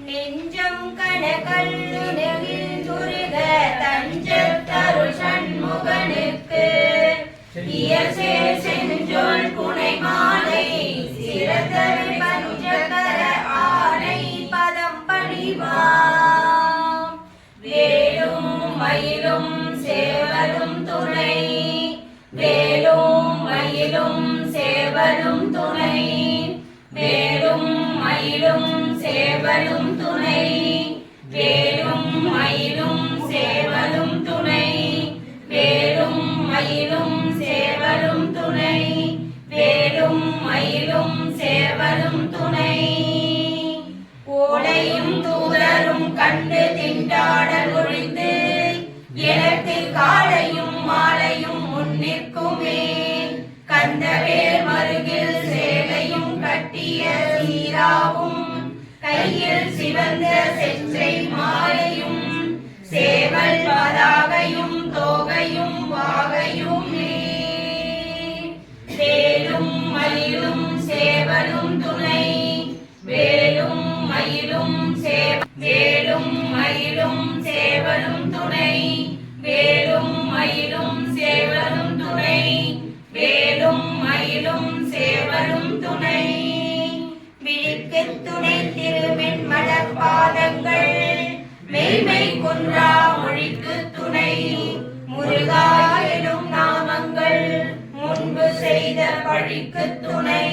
நெஞ்சம் கனகல்லுலகில் துருக தஞ்சத்தருள் சண்முகனுக்கு இயற்சே செஞ்சொல் புனை மாலை சிறதரு பஞ்சகர ஆனை பதம் பணிவாம் வேலும் மயிலும் சேவலும் துணை வேலும் மயிலும் சேவலும் துணை வேலும் மயிலும் சேவலும் துணை வேலும் மயிலும் சேவலும் துணை வேலும் மயிலும் சேவலும் துணை வேலும் மயிலும் சேவலும் துணை ஓடையும் தூதரும் கண்டு திண்டாடல் ஒழிந்து எனக்கு காலையும் மாலையும் முன்னிற்குமே கந்தவேல் மருகில் சேலையும் கட்டிய சீராவும் கையில் சிவந்த செற்றை மாலையும் சேவல் பதாகையும் தோகையும் வாகையுமே வேலும் மயிலும் சேவலும் துணை வேலும் மயிலும் வேலும் மயிலும் சேவலும் துணை வேலும் மயிலும் சேவலும் துணை வேலும் மயிலும் சேவலும் துணை விழிக்கு துணை திருமென் மலர்பாதங்கள் மெய்மை குன்றா மொழிக்கு துணை முருகா எனும் நாமங்கள் முன்பு செய்த பழிக்கு துணை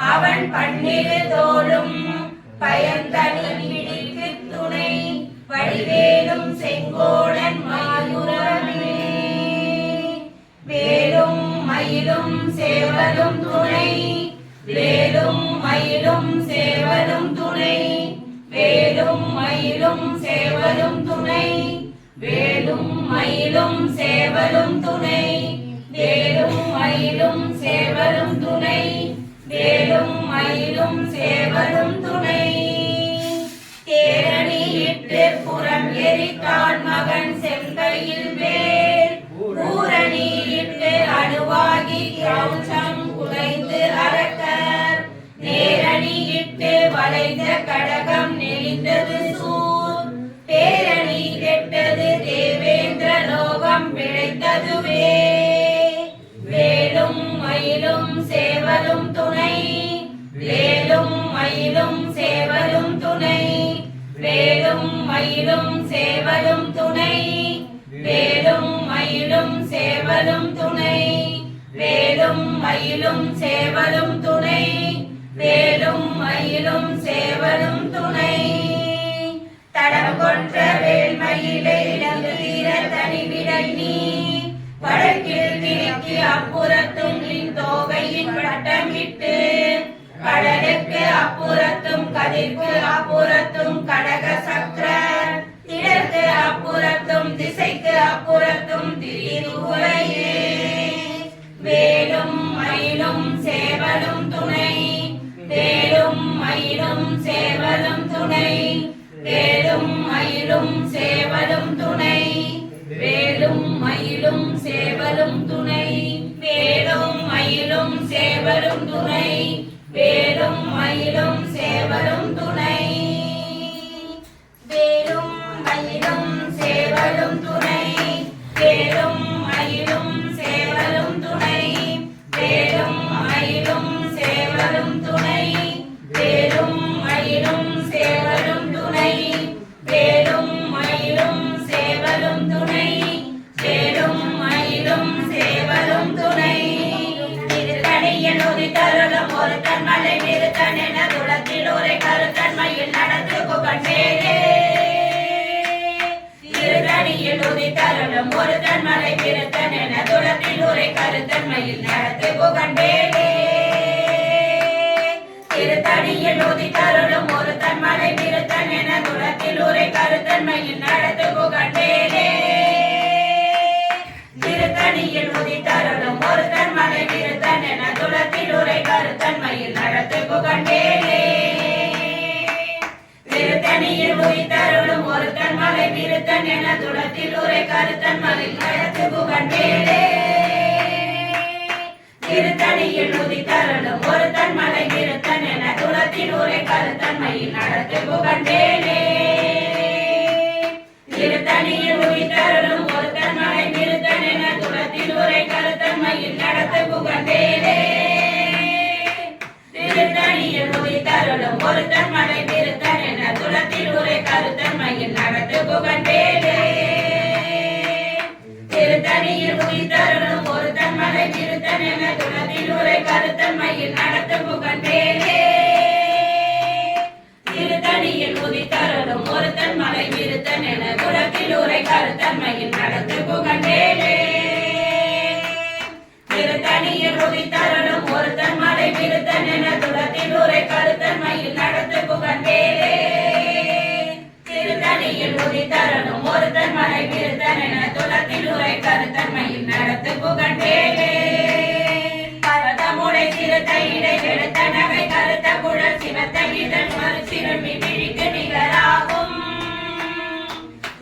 அவன் பன்னிரு தோளும் பயந்தனி விழிக்கு துணை வடிவேலும் செங்கோடன் மாயுரமே வேலும் மயிலும் சேவலும் துணை வேலும் மயிலும் சேவலும் துணை வேலும் மயிலும் சேவலும் துணை வேலும் மயிலும் சேவலும் துணை வேலும் மயிலும் சேவலும் துணை வேலும் மயிலும் சேவலும் துணை தேரணி இட்டு புறம் எரித்தான் மகன் செங்கையில் வேல் பூரணி இட்டு அணுவாகி கிரௌச்சம் குலைந்து அரக்கர் நேரணி இட்டு வளைந்த கடகம் நெளிந்தது சூர் பேரணி கெட்டது தேவேந்திர லோகம் பிழைத்ததுவே வேலும் மயிலும் சேவலும் துணை வேலும் மயிலும் சேவலும் துணை வேலும் மயிலும் சேவலும் துணை வேலும் மயிலும் சேவலும் துணை வேலும் மயிலும் சேவலும் துணை வேலும் மயிலும் சேவலும் துணை தடம் கொன்ற வேல்மயிலை இழந்து தீர தனிவிடை நீ வடக்கில் கிழக்கு அப்புறத்தும் நின் தோகையின் வட்டமிட்டு கடலுக்கு அப்புறத்தும் கதிர்க்கு அப்புறத்தும் கடக சக்கர திடற்கு அப்புறத்தும் திசைக்கு அப்புறத்தும் திரிதுரையே வேலும் மயிலும் சேவலும் துணை வேலும் மயிலும் சேவலும் துணை வேலும் மயிலும் சேவலும் துணை வேலும் மயிலும் சேவலும் துணை வேலும் மயிலும் சேவலும் துணை வேலும் மயிலும் சேவலும் துணை வேலும் மயிலும் சேவலும் துணை வேலும் மயிலும் சேவலும் துணை வேலும் மயிலும் சேவலும் துணை வேலும் மயிலும் சேவலும் துணை வேலும் மயிலும் சேவலும் துணை வேலும் மயிலும் சேவலும் துணை திருத்தணியில் உதித்தருளும் ஒரு தன்மலை நிறுத்தன் என துளத்தில் ஒரு கருத்தன்மையில் நடந்து புகழ்ந்தேனே திருத்தணியில் உதித்தருளும் ஒரு தன்மலை நிறுத்தன் என துளத்தில் ஒரு கருத்தன்மையில் நடந்து புகழ்ந்தேனே திருத்தணியில் உதித்தருளும் ஒரு தன்மலை நிறுத்தன் என துளத்தில் ஒரு கருத்தன்மையில் நடந்து புகழ்ந்தேனே திருத்தணியில் உதித்தருளும் ஒரு தன்மலை நிறுத்தன் என துளத்தில் ஒரு கருத்தன்மையில் நடந்து புகழ்ந்தேனே திருத்தணியில் உதித்தருளும் ஒரு தன்மலை நிறுத்தன் என துளத்தில் ஒரு கருத்தன்மையில் நடந்து புகழ்ந்தேனே திருத்தணியில் உதித்தருளும் ஒரு தன்மலை நிறுத்தன் என துளத்தில் ஒரு கருத்து கருத்தன்மையில் நடத்து புகழ்ந்தேனே திருத்தணியில் உதித்தருளும் ஒருத்தன் மலை நிறுத்தன் என துளத்தில் உரை கருத்தன்மையில் நடத்து புகழ்ந்தேனே திருத்தணியில் உதித்தருளும் ஒருத்தன் மலை நிறுத்தன் என துளத்தில் உரை கருத்தன்மையில் நடத்து புகழ்ந்தேனே திருத்தணியில் உதித்தருளும் ஒருத்தன் மலை நிறுத்தன் என துளத்தில் உரை கருத்தன்மையில் நடத்து புகழ்ந்தேனே திருத்தணியில் உதித்தருளும் ஒருத்தன் மலை நிறுத்தன் என துளத்தில் உரை கருத்தன்மையில் நடத்து புகழ்ந்தேனே திருத்தணியில் உதித்தருளும் ஒருத்தன் மலை நிறுத்தன் என துளத்தில் உரை கருத்தன்மையில் நடத்து புகழ்ந்தேனே திருத்தணியில் உதித்தருளும் ஒருத்தன் மலை நிறுத்தன் என துளத்தில் உரை கருத்தன்மையில் நடத்து புகழ்ந்தேனே கருத்தமுடை சிறுத்த இடை எடுத்த நகை கருத்த குழல் சிவத்த இதழ் மறு சிறுமி விழிக்கு நிகராகும்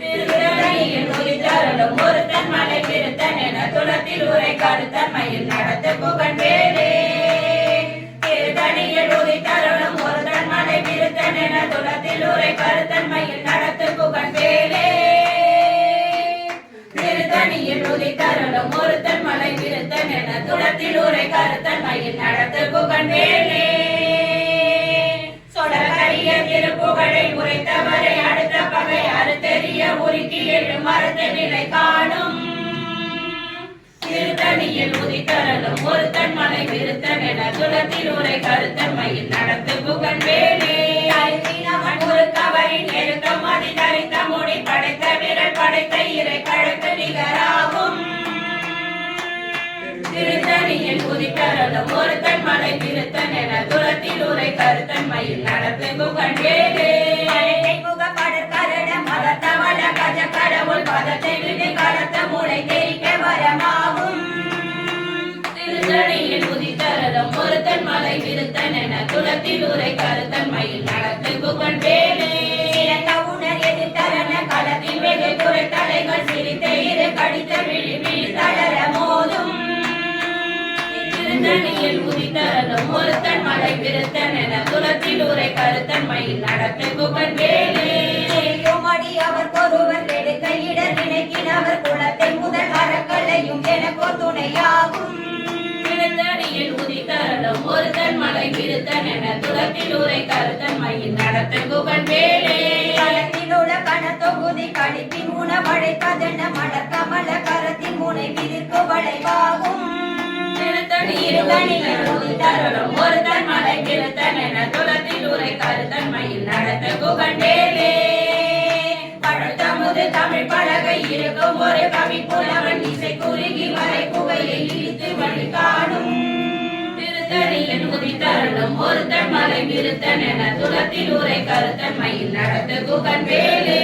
திருத்தணியில் உதித்தருளும் ஒருத்தன் மலை நிறுத்தன் என துளத்தில் உரை கருத்தன்மையில் நடத்து புகழ்ந்தேனே திருத்தணியில் உதித்தருளும் ஒருத்தன் மலை நிறுத்தன் என துளத்தில் உரை கருத்தன்மையில் நடத்து புகழ்ந்தேனே திருத்தணியில் உதித்தருளும் ஒருத்தன் மலை நிறுத்தன் என துளத்தில் உரை கருத்தன்மையில் நடத்து புகழ்ந்தேனே சொடகரிய திருப்புகழை உரைத்தவரை அடுத்த பகை அறுத்தெறிய உருக்கி எழு மரத்து நிலை காணும் திருத்தணியில் உதித்தருளும் ஒருத்தன் மலை நிறுத்தன் என துளத்தில் உரை கருத்தன்மையில் நடத்து புகழ்ந்தேனே ஒரு கவரின் எழுத்தம் அதி தரித்த முடி படைத்த விரல் படைத்த இறை கழுத்து நிகராகும் திருத்தணியில் உதித்தருளும் ஒருத்தன் மலை நிறுத்தன் என துளத்தில் உரை கருத்தன்மையில் நடத்து புகழ்ந்தேனே முகப்படற்கருட மதத்தவள கஜ கடவுள் பதத்தை விடு கடத்த முளை தெரிக்க வரமாகும் திருத்தணியில் உதித்தருளும் ஒருத்தன் மலை நிறுத்தன் என துளத்தில் உரை கருத்தன்மையில் நடத்து புகழ்ந்தேனே உணர் எதிர்த்தரன களத்தில் வெகு துறை தலைகள் சிரித்த இரு கடித்த விழி விழி தளர மோதும் திருத்தணியில் உதித்தருளும் ஒருத்தன் மலை நிறுத்தன் என துளத்தில் உரை கருத்தன்மையில் நடத்து புகழ்ந்தேனே மடி அவர் ஒருவர் எடுக்க இடர் நினைக்கினவர் குலத்தை முதல் அறக்கலையும் எனக்கு துணையாகும் திருத்தணியில் உதித்தருளும் ஒருத்தன் மலை நிறுத்தன் என துளத்தில் உரை கருத்தன்மையில் நடத்து புகழ்ந்தேனே களத்திலுள்ள கணத்தொகுதி கழிப்பின் உணவழை கதன மலர் கமல கரத்தின் முனை விதிர்க்கு வளைவாகும் திருத்தணியில் உதித்தருளும் ஒருத்தன் மலை நிறுத்தன் என துளத்தில் உரை கருத்தன்மையில் நடத்து புகழ்ந்தேனே பழுத்தமுது தமிழ் பலகை இருக்கும் ஒரு கவி புலவன் இசை குறுகி வரை புகையை இழித்து வழி காணும் திருத்தணியில் உதித்தருளும் ஒருத்தன் மலை நிறுத்தன் என துளத்தில் உரை கருத்தன்மையில் நடத்து புகழ்ந்தேனே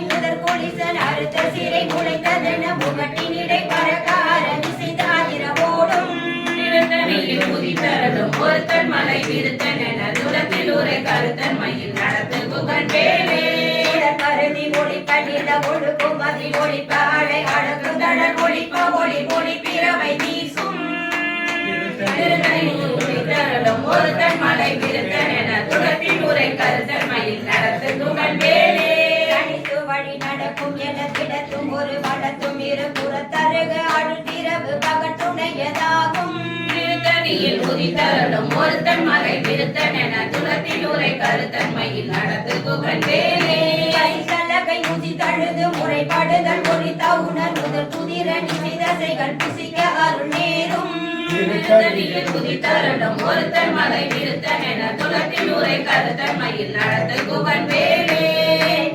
முதற் கொலிசல் அறுத்த சிறை முளைத்ததென முகட்டின் இடை பறக்க அரணி செய்தாதிரவோடும் திருத்தணியில் உதித்தருளும் ஒருத்தன் மலை நிறுத்தன் என துளத்தில் உரை கருத்தன்மையில் நடத்து புகழ்ந்தேனே கருதி ஒளிப்படில ஒழுக்கும் அதில் ஒளிப்ப அழை அழகு தடல் ஒளிப்ப ஒளி ஒளி பிறவை வீசும் திருத்தணியில் உதித்தருளும் ஒருத்தன் மலை நிறுத்தன் என துளத்தில் உரை கருத்தன்மையில் நடத்து புகழ்ந்தேனே தனித்து வழி நடக்கும் என கிடத்தும் ஒரு வளத்தும் இரு புறத்தருகு அழுத்திரவு பகல் துணையதாகும் திருத்தணியில் உதித்தருளும் ஒருத்தன் மலை நிறுத்தன் என துளத்தில் உரை கருத்தன்மையில் நடத்து புகழ்ந்தேனே கை முதி தழுது முறைப்படுதல் ஒளித்த உணர்வுதல் குதிர நிசைதசைகள் புசிக்க அருள் நேரும் திருத்தணியில் உதித்தருளும் ஒருத்தன் மலை நிறுத்தன் என துளத்தில் உரை கருத்தன்மையில் நடத்து புகழ்ந்தேனே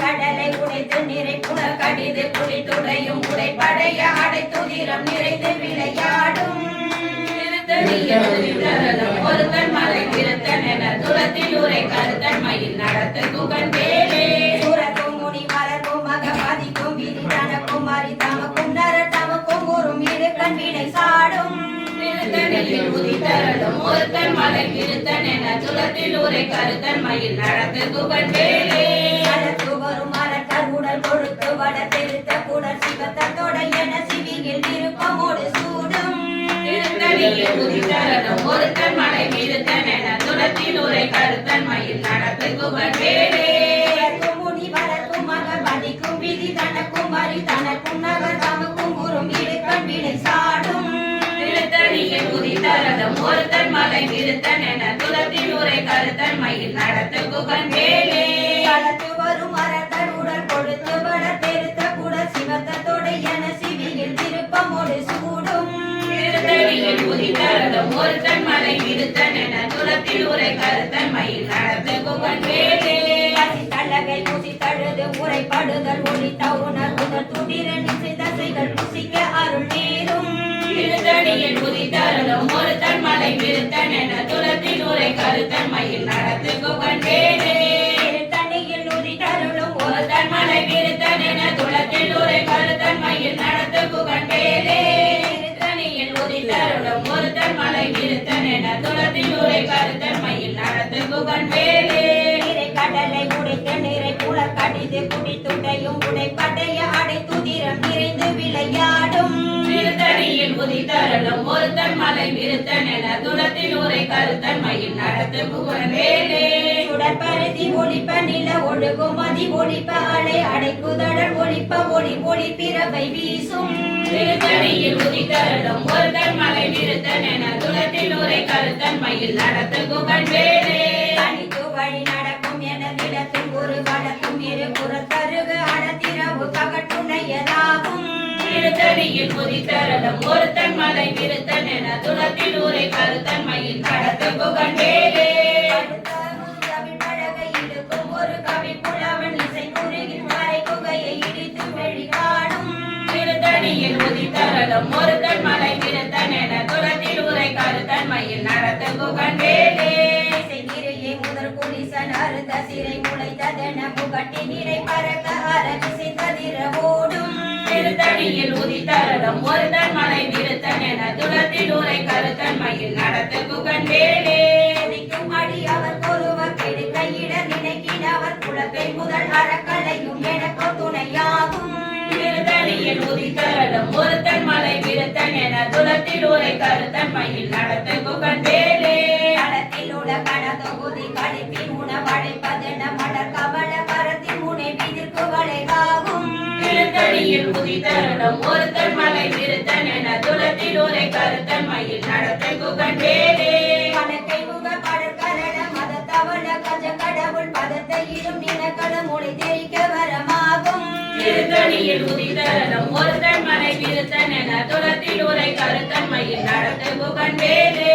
கடலை உடைத்து நிறை புனர் கடிது குளித்துடையும் உடைப்படைய அடைத்துதிரம் நிறைந்து விளையாடும் திருத்தணியில் உதித்தருளும் ஒருத்தன் மலை நிறுத்தன் என துளத்தில் உரை கருத்தன்மையில் நடத்து புகழ்ந்தேனே தமக்கும் நர தமக்கும் ஒரு மீது கண்வினை சாடும் திருத்தணியில் உதித்தருளும் ஒருத்தன் மலை நிறுத்தன் என துளத்தில் உரை கருத்தன்மையில் நடத்து புகழ்ந்தேனே நடத்து வரும் மலர்கள் உடல் கொடுத்து வட திருத்த குடல் சிவத்தோட என சிவியில் விருப்பமோடு சூடும் திருத்தணி திருத்தணியில் உதித்தருளும் ஒருத்தன் மலை விருத்தன் என துளத்தில் உரை கருத்தன் மயில் நடத்து குகன் வேலே முனி வரக்கும் மகன் பதிக்கும் விதி தனக்கும் வரி தனக்கும் நகர் தமக்கும் குறும் இடுக்கண் வினை சாடும் திருத்தணியில் உதித்தருளும் ஒருத்தன் மலை விருத்தன் என துளத்தில் உரை கருத்தன் மயில் நடத்து குகன் வேலே களத்து வரும் மரத்தன் உடல் கொடுத்து வளர் பெருத்த குடல் சிவத்த தொடை என சிவியில் திருப்பமோடு சூடும் திருத்தணியில் உதித்தருளும் ஒருத்தன் மலை விருத்தன் என துளத்தில் உரை கருத்தன் மயில் நடத்து குகன் வேலே தள்ளகை ஊசி தழுது உரைப்படுதல் ஒளித்த உணர்வுதல் துடிரன் இசை தசைகள் புசிக்க அருள் நேரும் திருத்தணியில் உதித்தருளும் ஒருத்தன் மலை விருத்தன் என துளத்தில் உரை கருத்தன் மயில் நடத்து குகன் வேலே திருத்தணியில் உதித்தருளும் ஒருத்தன் மலை விருத்தன் என துளத்தில் உரை கருத்தன் மயில் நடத்து குகன் வேலே திருத்தணியில் உதித்தருளும் ஒருத்தன் மலை விருத்தன் என துளத்தில் உரை கருத்தன் மயில் நடத்து குகன் வேலே கடலை உடைத்த நிறை புல கடிது குடித்துடையும் உடைப்படைய அடைத்துதிரம் நிறைந்து விளையாடும் திருத்தணியில் உதித்தருளும் ஒருத்தன் மலை விருத்தன் என துளத்தில் உரை கருத்தன் மயில் நடத்து புகழ் வேலே சுடற்பருதி ஒளிப்ப நில ஒழுகும் மதி ஒளிப்ப அலை அடைக்குதடல் ஒளிப்ப ஒளி ஒளி பிறவை வீசும் திருத்தணியில் உதித்தருளும் ஒருத்தன் மலை விருத்தன் என துளத்தில் உரை கருத்தன் மயில் நடத்து புகழ் வேலே தனித்து வழி நடக்கும் என நிலத்தில் ஒரு வளர்க்கும் இரு புறத்தருகு அடத்திரவு பகட்டுணையதாகும் திருத்தணியில் உதித்தருளும் ஒருத்தன் மலை விருத்தன் என துளத்தில் உரை கருத்தன் மயில் நடத்து புகழ் வேலே பழகை இழுக்கும் ஒரு கவி புலவன் இசை குறுகின் மறை குகையை இடித்து வெளி காணும் திருத்தணியில் உதித்தருளும் ஒருத்தன் மலை விருத்தன் என துளத்தில் உரை கருத்தன் மயில் நடத்து புகழ் வேலே முதல் குடிசன் அறுத்த சிறை முளைத்ததென புகட்டி நிறை பறக்க அரவிசை ததிர ஓடும் திருத்தணியில் உதித்தருளும் ஒருத்தன் மலை விருத்தன் என துளத்தில் உரை கருத்தன் மயில் நடத்து புகழ் வேலே நிற்கும் அடி அவர் ஒருவர் கெடுக்க இட நினைக்கினவர் குலத்தை முதல் அறக்கலையும் எனக்கு துணையாகும் திருத்தணியில் உதித்தருளும் ஒருத்தன் மலை விருத்தன் என துளத்தில் உரை கருத்தன் மயில் நடத்து புகழ் வேலே களத்தில் உள்ள கணதொகுதி கழிப்பின் உணவழைப்பதென மலர் கமல கரத்தின் முனை விதிர்க்கு வளைவாகும் திருத்தணியில் உதித்தருளும் ஒருத்தன் மலை விருத்தன் என துளத்தில் உரை கருத்தன் மயில் நடத்து புகழ் வேலே கணக்கை முக படற்கரண மத தவள கஜ கடவுள் பதத்தை இடும் நிலக்கள மொழி தெரிக்க வரமாகும் திருத்தணியில் உதித்தருளும் ஒருத்தன் மலை விருத்தன் என துளத்தில் உரை கருத்தன் மயில் நடத்து புகழ் வேலே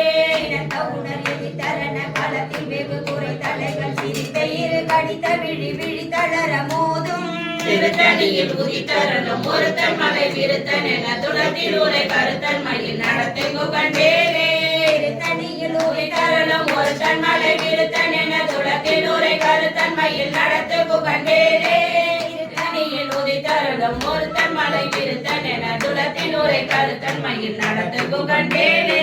களத்தில் வெகு குறை தலைகள் சிரித்த இரு கடித்த விழி விழி தளர மோதும் திருத்தணியில் உதித்தருளும் ஒருத்தன் மலை விருத்தன் என துளத்தில் உரை கருத்தன் மயில் நடத்து புகழ் வேலே திருத்தணியில் உதித்தருளும் ஒருத்தன் மலை விருத்தன் என துளத்தில் உரை கருத்தன் மயில் நடத்து புகழ் வேலே திருத்தணியில் உதித்தருளும் ஒருத்தன் மலை விருத்தன் என துளத்தில் உரை கருத்தன் மயில் நடத்து புகழ் வேலே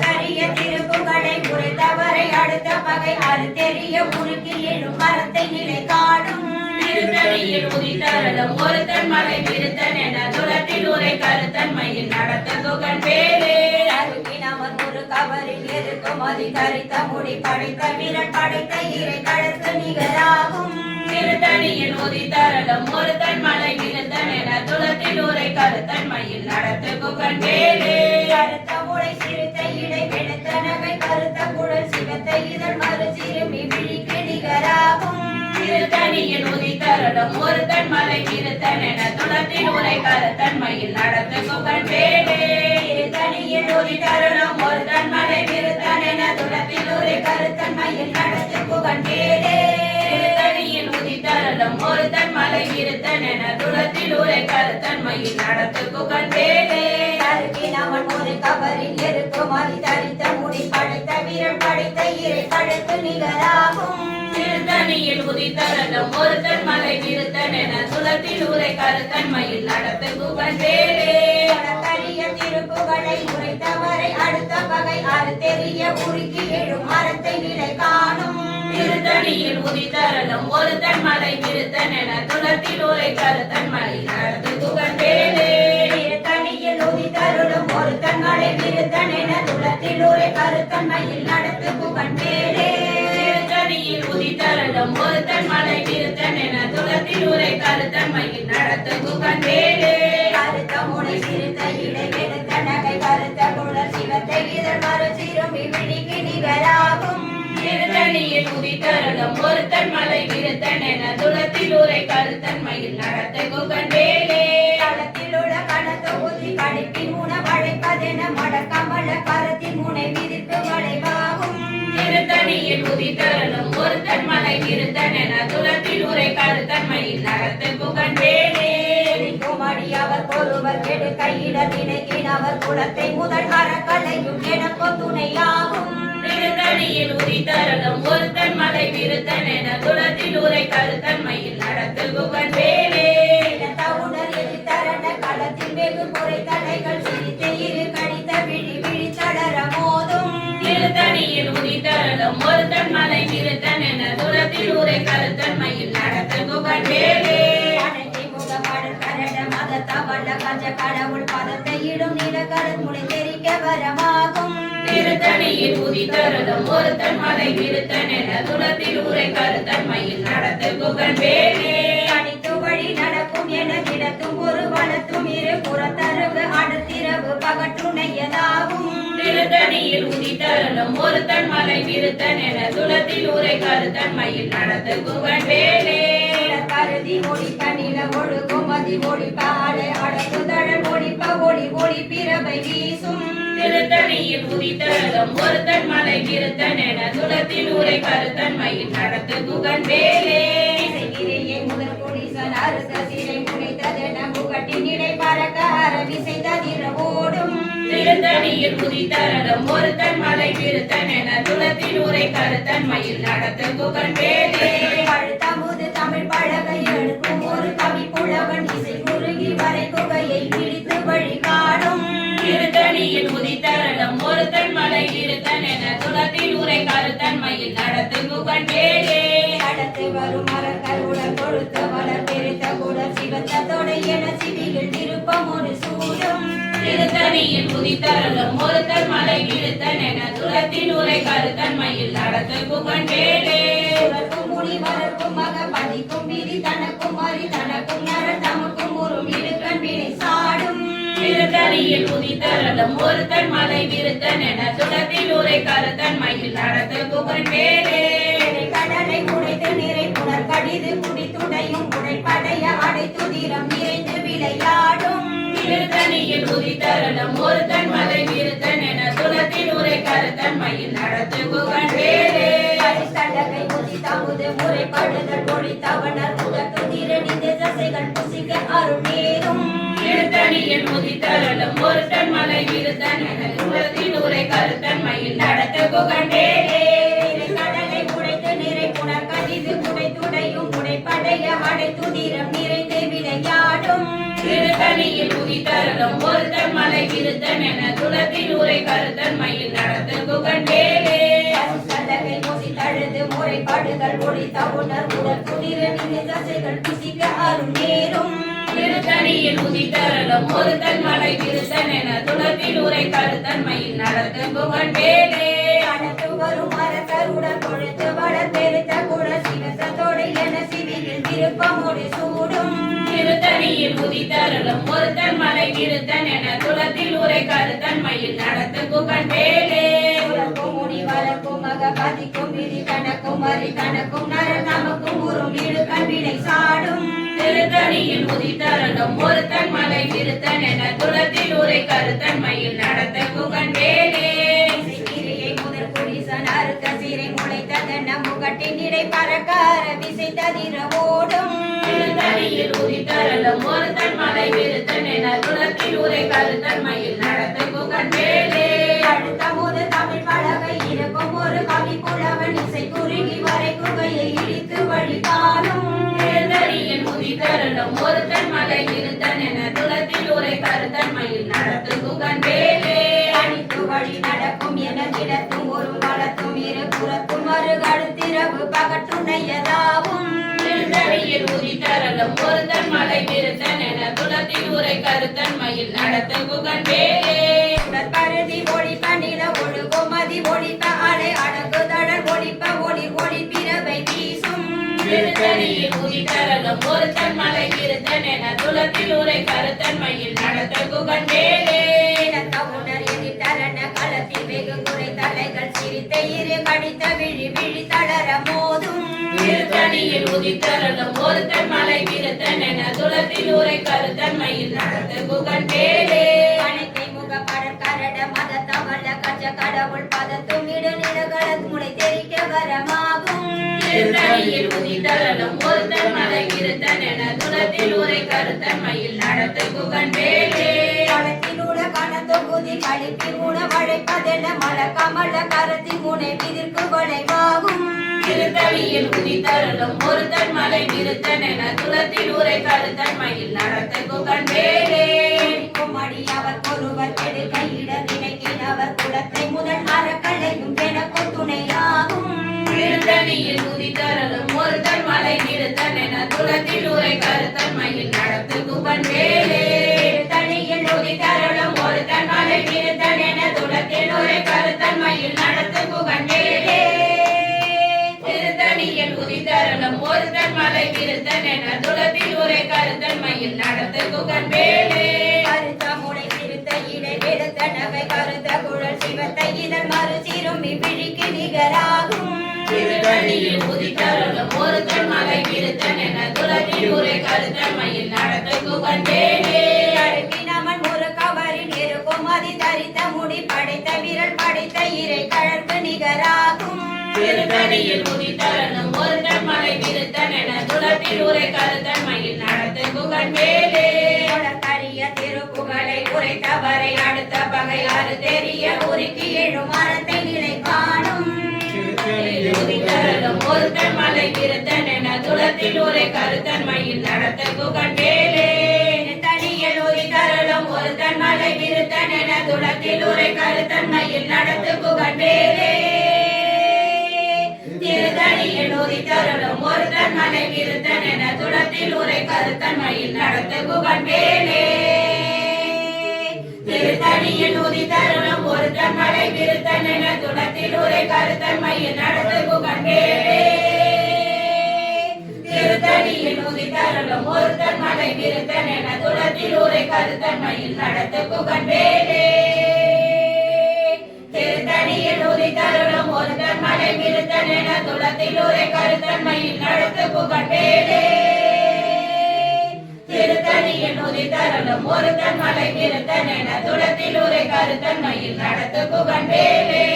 கரிய திருப்புகளை உரைத்தவரை அடுத்த பகை அறுத்தெறிய உருக்கி எழும் மரத்தை நிலை காடும் திருத்தணியில் உதித்தருளும் ஒருத்தன் மலை விருத்தன் என துளத்தில் உரை கருத்தன் மயில் நடத்த புகழ் வேலே அருகினவன் ஒரு கவரில் இருக்கும் அதிகரித்த முடி படைத்த வீரன் படைத்த இறை கடத்து நிகராகும் திருத்தணியில் உதித்தருளும் ஒருத்தன் மலை விருத்தன் என துளத்தில் உரை கருத்தன் மயில் நடத்த புகழ் வேலே கருத்த உடை சிறுத்த இடை வெளுத்த நகை கருத்த குழல் சிவத்த இதழ் மறு சிறுமி விழிக்கு நிகராகும் திருத்தணியில் உதித்தருளும் ஒருத்தன் மலை விருத்தன் என துளத்தில் உரை கருத்தன் மயில் நடத்த புகழ் வேலே திருத்தணியில் உதித்தருளும் ஒருத்தன் மலை விருத்தன் என துளத்தில் உரை கருத்தன் மயில் நடத்த புகழ் வேலே திருத்தணியில் உதித்தருளும் ஒருத்தன் மலை விருத்தன் என துளத்தில் உரை கருத்தன் மயில் நடத்த புகழ் வேலே அவன் ஒரு கவரில் இருக்கும் அதி தரித்த முடி படைத்த வீரன் படைத்த இறை படைத்து நிகராகும் திருத்தணியில் உதித்தருளும் ஒருத்தன் மலை விருத்தன் என துளத்தில் உரை கருத்தன் மயில் நடத்த புகழ் வேலே கரிய திருப்புகளை உரைத்தவரை அடுத்த பகை அறுத்தெறிய உருக்கி எழும் மரத்தை நிலை காணும் திருத்தணியில் உதித்தருளும் ஒருத்தன் மலை விருத்தன் என துளத்தில் உரை கருத்தன் மயில் நடத்த புகழ் வேலே திருத்தணியில் உதித்த உதித்தருளும் ஒருத்தன் மலை விருத்தன் என துளத்தில் உரை கருத்தன்மையில் நடத்து புகழ் மேலே திருத்தணியில் உதித்தருளும் ஒருத்தன் மலை விருத்தன் என துளத்தில் உரை கருத்தன்மையில் நடத்து புகழ் மேலே கருத்த முனை சிறுத்த இடை வெளுத்த நகை கருத்த குழல் சிவத்தை இதழ் மறு சிறுமி விழிக்கு நிகராகும் திருத்தணியில் உதித்தருளும் ஒருத்தன் மலை விருத்தன் என துளத்தில் உரை கருத்தன்மையில் நடத்து புகழ் மேலே களத்தில் உள்ள கணத்தொகுதி கடிப்பின் உணவழைப்பதென மடக்கமல கருத்தின் முனை விதிர்ப்பு வளைவாகும் திருத்தணியில் உதித்தருளும் ஒருத்தன் மலை விருத்தன் என துளத்தில் உரை கருத்தன்மையில் நடத்து புகழ் மேலே அவர் ஒருவர் கெடு கையிடல் இணைகினவர் குலத்தை முதல் அறக்கலையும் எனக்கும் துணையாகும் திருத்தணியில் உதித்தருளும் ஒருத்தன் மலை விருத்தன் என துளத்தில் உரை கருத்தன்மையில் நடத்து புகழ் மேலே தவுடர் எதிர்த்தரண களத்தில் வெகு குறை தலைகள் சிரித்து இரு கடித்த விழி விழித்தளர மோதும் திருத்தணியில் உதித்தருளும் ஒருத்தன் மலை விருத்தன் என துளத்தில் உரை கருத்தன்மையில் நடத்து புகழ் மேலே கடவுள் பதத்தை இடும் நிலக்கடல் முனை தெரிக்க வரமாகும் திருத்தணியில் உதித்தருளும் ஒருத்தன் மலை விருத்தன் என துளத்தில் உரை கருத்தன்மையில் நடத்து புகழ் மேலே அடித்து வழி நடக்கும் என கிடத்தும் ஒரு வளத்தும் இரு புறத்தரவு அடுத்திரவு பகற்றுணையதாகும் திருத்தணியில் உதித்தருளும் ஒருத்தன் மலை விருத்தன் என துளத்தில் உரை கருத்தன்மையில் நடத்து புகழ் மேலே கருதி ஒளிப்ப நில ஒழுகும் மதி ஒளிப்ப அலை அடக்குதழல் ஒளிப்ப ஒளி ஒளி பிறவை வீசும் திருத்தணியில் உதித்தருளும் ஒருத்தன் மலை விருத்தன் என துளத்தில் உரை கருத்தன்மையில் நடத்து புகழ் மேலே முதல் குடிசன் அறுத்த சிறை முனைத்ததென முகட்டின் இடை பறக்க அரவிசை ததிர ஓடும் திருத்தணியில் உதித்தருளும் ஒருத்தன் மலை விருத்தன் என துளத்தில் உரை கருத்தன்மையில் நடத்து புகழ் மேலே தமுது தமிழ் பழகை எடுக்கும் ஒரு கவி புலவன் இசை குறுகி வரை குகையை பிடித்து வழி காணும் திருத்தணியில் உதித்தருளும் ஒருத்தன் மலை விருத்தன் என துளத்தில் உரை கருத்தன்மையில் நடத்து புகழ் மேலே நடத்து வரும் மரங்கள் உடல் கொழுத்த வளர் பெருத்த குடல் சிவத்தோடு என சிவிகள் திருப்பம் ஒரு சூடும் திருத்தணியில் உதித்தருளும் ஒருத்தன் மலை விருத்தன் என துளத்தில் உரை கருத்தன்மையில் நடத்து புகழ் மேலே முனி வளர்க்கும் மக பதிக்கும் விதி தனக்கும் மறி தனக்கும் நர தமக்கும் உறும் இடுக்கண் வினை சாடும் திருத்தணியில் உதித்தருளும் ஒருத்தன் மலை விருத்தன் என துளத்தில் உரை கருத்தன்மையில் நடத்து புகழ் மேலே கடலை உடைத்து நிறை புனர் கடிது குடித்துடையும் உடைப்படைய அடைத்துதிரம் நிறைந்து விளையாடும் திருத்தணியில் உதித்தருளும் ஒருத்தன் மலை விருத்தன் என துளத்தில் உரை கருத்தன்மையில் நடத்து புகழ் மேலே தண்டகை முதி தமுது முறைப்படுதல் மொழி தவணர் உதத்து திரணிந்து தசைகள் புசிக்க அருள் நேரும் திருத்தணியில் உதித்தருளும் ஒருத்தன் மலை விருத்தன் என துளத்தில் உரை கருத்தன்மையில் நடத்து புகழ் மேலே கடலை உடைத்து நிறை புனர் கடிது குடைத்துடையும் உடைப்படைய அடைத்துதிரம் நிறைந்து விளையாடும் திருத்தணியில் உதித்தருளும் ஒருத்தன் மலை விருத்தன் என துளத்தில் உரை கருத்தன்மையில் நடத்து புகழ் மேலே தண்டகை முதி தழுது முறைப்படுதல் ஒளி தவுணர் உடல் துதிர நின்று தசைகள் புசிக்க அருள் நேரும் திருத்தணியில் உதித்தருளும் ஒருத்தன் மலை விருத்தன் என துளத்தில் உரை கருத்தன்மையில் நடத்து புகழ் மேலே அடத்து வரும் மரக்கருடன் கொழுத்து வளர் பெருத்த குடல் சிவத்தோடு என சிவியில் திருப்பமோடு சூடும் திருத்தணியில் உதித்தருளும் ஒருத்தன் மலை விருத்தன் என துளத்தில் உரை கருத்தன்மையில் நடத்து புகழ் மேலே முனி வளர்க்கும் மக பதிக்கும் விதி கணக்கும் மறி கணக்கும் நர நமக்கும் உறும் இடுக்கண் வினை சாடும் திருத்தணியில் உதித்தருளும் ஒருத்தன் மலை விருத்தன் என துளத்தில் உரை கருத்தன்மையில் நடத்து புகழ் மேலே முதல் குடிசன் அறுத்த சிறை முளைத்ததென முகட்டின் இடை பறக்க அரவிசை ததிர ஓடும் திருத்தணியில் உதித்தருளும் ஒருத்தன் மலை விருத்தன் என துளத்தில் உரை கருத்தன்மையில் நடத்து புகழ் மேலே அடுத்த முதல் தமிழ் பழகை இருக்கும் ஒரு கவி புலவன் இசை குறுகி வரை குகையை இடித்து வழி காணும் திருத்தணியில் உதித்தருளும் ஒருத்தன் மலை விருத்தன் என துளத்தில் உரை கருத்தன்மையில் நடத்து புகழ் மேலே அடித்து வழி நடக்கும் என திடத்தும் ஒரு வளத்தும் இரு புறத்தும் மறு கழுத்திர இரவு பகட்டுணையதாவும் திருத்தணியில் உதித்தருளும் ஒருத்தன் மலை விருத்தன் என குலத்தில் உரை கருத்தன்மையில் நடத்து குகன் வேலே பருதி ஒளிப்ப நில ஒழு கோமதி ஒளிப்ப அலை அடகு தடல் ஒளிப்ப ஒளி ஒளி பிறவை வீசும் திருத்தணியில் உதித்தருளும் ஒருத்தன் மலை விருத்தன் என குலத்தில் உரை கருத்தன்மையில் நடத்த குகன் வேலே உணர் எதிர்த்தரண களத்தில் வெகு குறை தலைகள் சிரித்த இரு கடித்த விழி விழி தளர மோதும் திருத்தணியில் உதித்தருளும் ஒருத்தன் மலை விருத்தன் என குலத்தில் உரை கருத்தன்மையில் நடத்த குகன் வேலே அனைத்தை முகப்படர் கரட மத தவள கஜ கடவுள் பத துமிடு நிலகள முளை தெரிக்க வரமாகும் திருத்தணியில் உதித்தருளும் ஒருத்தன் மலை விருத்தன் என குலத்தில் உரை கருத்தன்மையில் நடத்த குகன் வேலே களத்தில் உட கண தொகுதி கழிப்பில் உண வளைப்பதென மல கமல கரத்தின் முனை விதிர்க்கு வளைவாகும் திருத்தணியில் உதித்தருளும் ஒருத்தன் மலை விருத்தன் என குலத்தில் உரை கருத்தன்மையில் நடத்த குகன் வேலே குமடி அவர் ஒருவர் கெடுக்க இடவினைக்கினவர் குலத்தை முதல் அறக்கலையும் எனக்கு துணையாகும் திருத்தணியில் உதித்தருளும் ஒருத்தன் மலை விருத்தன் என குலத்தில் உரை கருத்தன்மையில் நடத்து குகன் வேலே தனியில் உதித்தருளும் ஒருத்தன் மலை விருத்தன் என துளத்தில் உரை கருத்தன்மையில் நடத்து புகழ் வேலே திருத்தணியில் உதித்தருளும் ஒருத்தன் மலை விருத்தன் என குலத்தில் உரை கருத்தன்மையில் நடத்த குகன் வேலே கருத்த முனை திருத்த இடை வெடுத்தனவை கருத்த குழல் சிவத்தை இதழ் மறு சிறுமி விழிக்கு நிகராகும் திருத்தணியில் உதித்தருளும் ஒருத்தன் மலை விருத்தன் என குலத்தில் உரை கருத்தன்மையில் நடத்த குகன் வேலே அருப்பினமன் ஒரு கவரின் இருக்கும் அதி தரித்த முடி படைத்த விரல் படைத்த இறை கழற்கு நிகராகும் திருத்தணியில் உதித்தருளும் ஒருத்தன் மலை விருத்தன் என குலத்தில் உரை கருத்தன்மையில் நடத்த குகன் வேலே கரிய திருப்புகழை உரைத்தவரை அடுத்த பகையாறு தெரிய உருக்கி எழும் மரத்தை நிலை காணும் உதித்தருளும் ஒருத்தன் மலை விருத்தன் என குலத்தில் உரை கருத்தன்மையில் நடத்த குகன் வேலே தனியல் உதித்தருளும் ஒருத்தன் மலை விருத்தன் என துளத்தில் உரை கருத்தன்மையில் நடத்து புகழ் வேலே திருத்தணியில் உதித்தருளும் ஒருத்தன் மலை விருத்தன் என துளத்தில் உரை கருத்தன்மையில் நடத்து புகழ் வேலே திருத்தணியில் உதித்தருளும் ஒருத்தன் மலை விருத்தன் என துளத்தில் உரை கருத்தன்மையில் நடத்து புகழ் வேலே திருத்தணியில் உதித்தருளும் ஒருத்தன் மலை விருத்தன் என துளத்தில் உரை கருத்தன்மையில் நடத்து புகழ் வேலே திருத்தணியில் உதித்தருளும் ஒருத்தன் மலை விருத்தன் என துளத்தில் உரை கருத்தன்மையில் நடத்து புகழ் வேலே திருத்தணியில் உதித்தருளும் ஒருத்தன் மலை விருத்தன் என துளத்தில் உரை கருத்தன்மையில் நடத்து புகழ் வேலே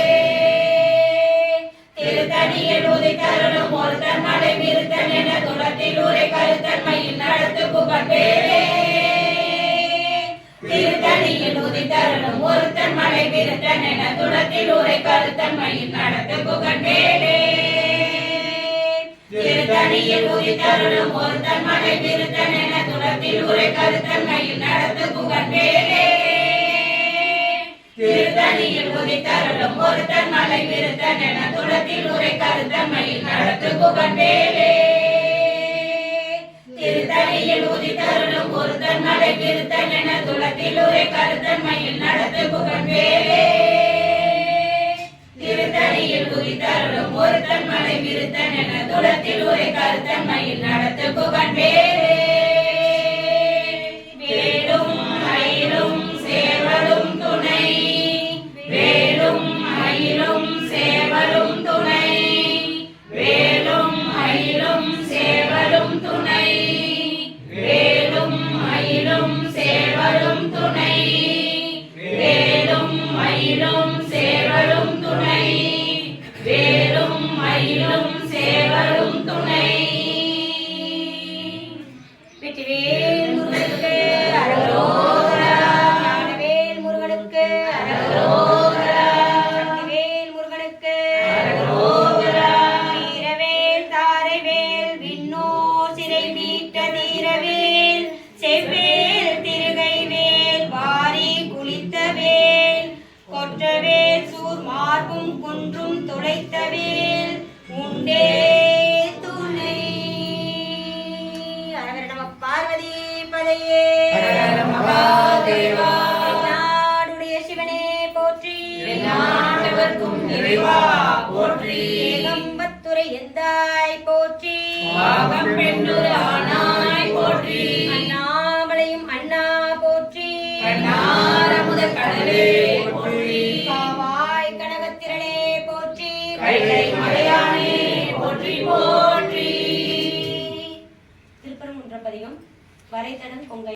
திருத்தணியில் உதித்தருளும் ஒருத்தன் மலை விருத்தன் என துளத்தில் உரை கருத்தன்மையில் நடத்து புகழ் வேலே திருத்தணியில் உதித்தருளும் ஒருத்தன் மலை விருத்தன் என துளத்தில் உரை கருத்தன்மையில் நடத்து புகழ் வேலே திருத்தணியில் உதித்தருளும் ஒருத்தன் மலை விருத்தன் என துளத்தில் உரை கருத்தன்மையில் நடத்து புகழ் வேலே திருத்தணியில் உதித்தருளும் ஒருத்தன் மலை விருத்தன் என துளத்தில் உரை கருத்தன்மையில் நடத்து புகழ் வேலே திருத்தணியில் உதித்தருளும் ஒருத்தன் மலை விருத்தன் என துளத்தில் உரை கருத்தன்மையில் நடத்து புகழ் வேலே திருத்தணியில் உதித்தருளும் ஒருத்தன் மலை விருத்தன் என துளத்தில் உரை கருத்தன்மையில் நடத்து புகழ் வேலே வேலும் மயிலும் சேவலும் துணை வேலும் மயிலும் சேவலும் துணை வேலும் மயிலும் சேவலும் துணை வேலும் மயிலும் சேவலும் துணை வேலும் மயிலும் சேவலும் துணை வேலும் மயிலும் சேவலும் துணை இறைவா போற்றி ஏகம்பத்துரை எந்தாய் போற்றி பாகம் பெண்ணுரு ஆனாய் போற்றி அண்ணாமலையும் அண்ணா போற்றி கண்ணாரமுத கடலே போற்றி காவாய் கனகத்திரளே போற்றி கைலை மலையானே போற்றி போற்றி திருப்பரங்குன்றம் பதிகம் வரைதடம் கொங்கை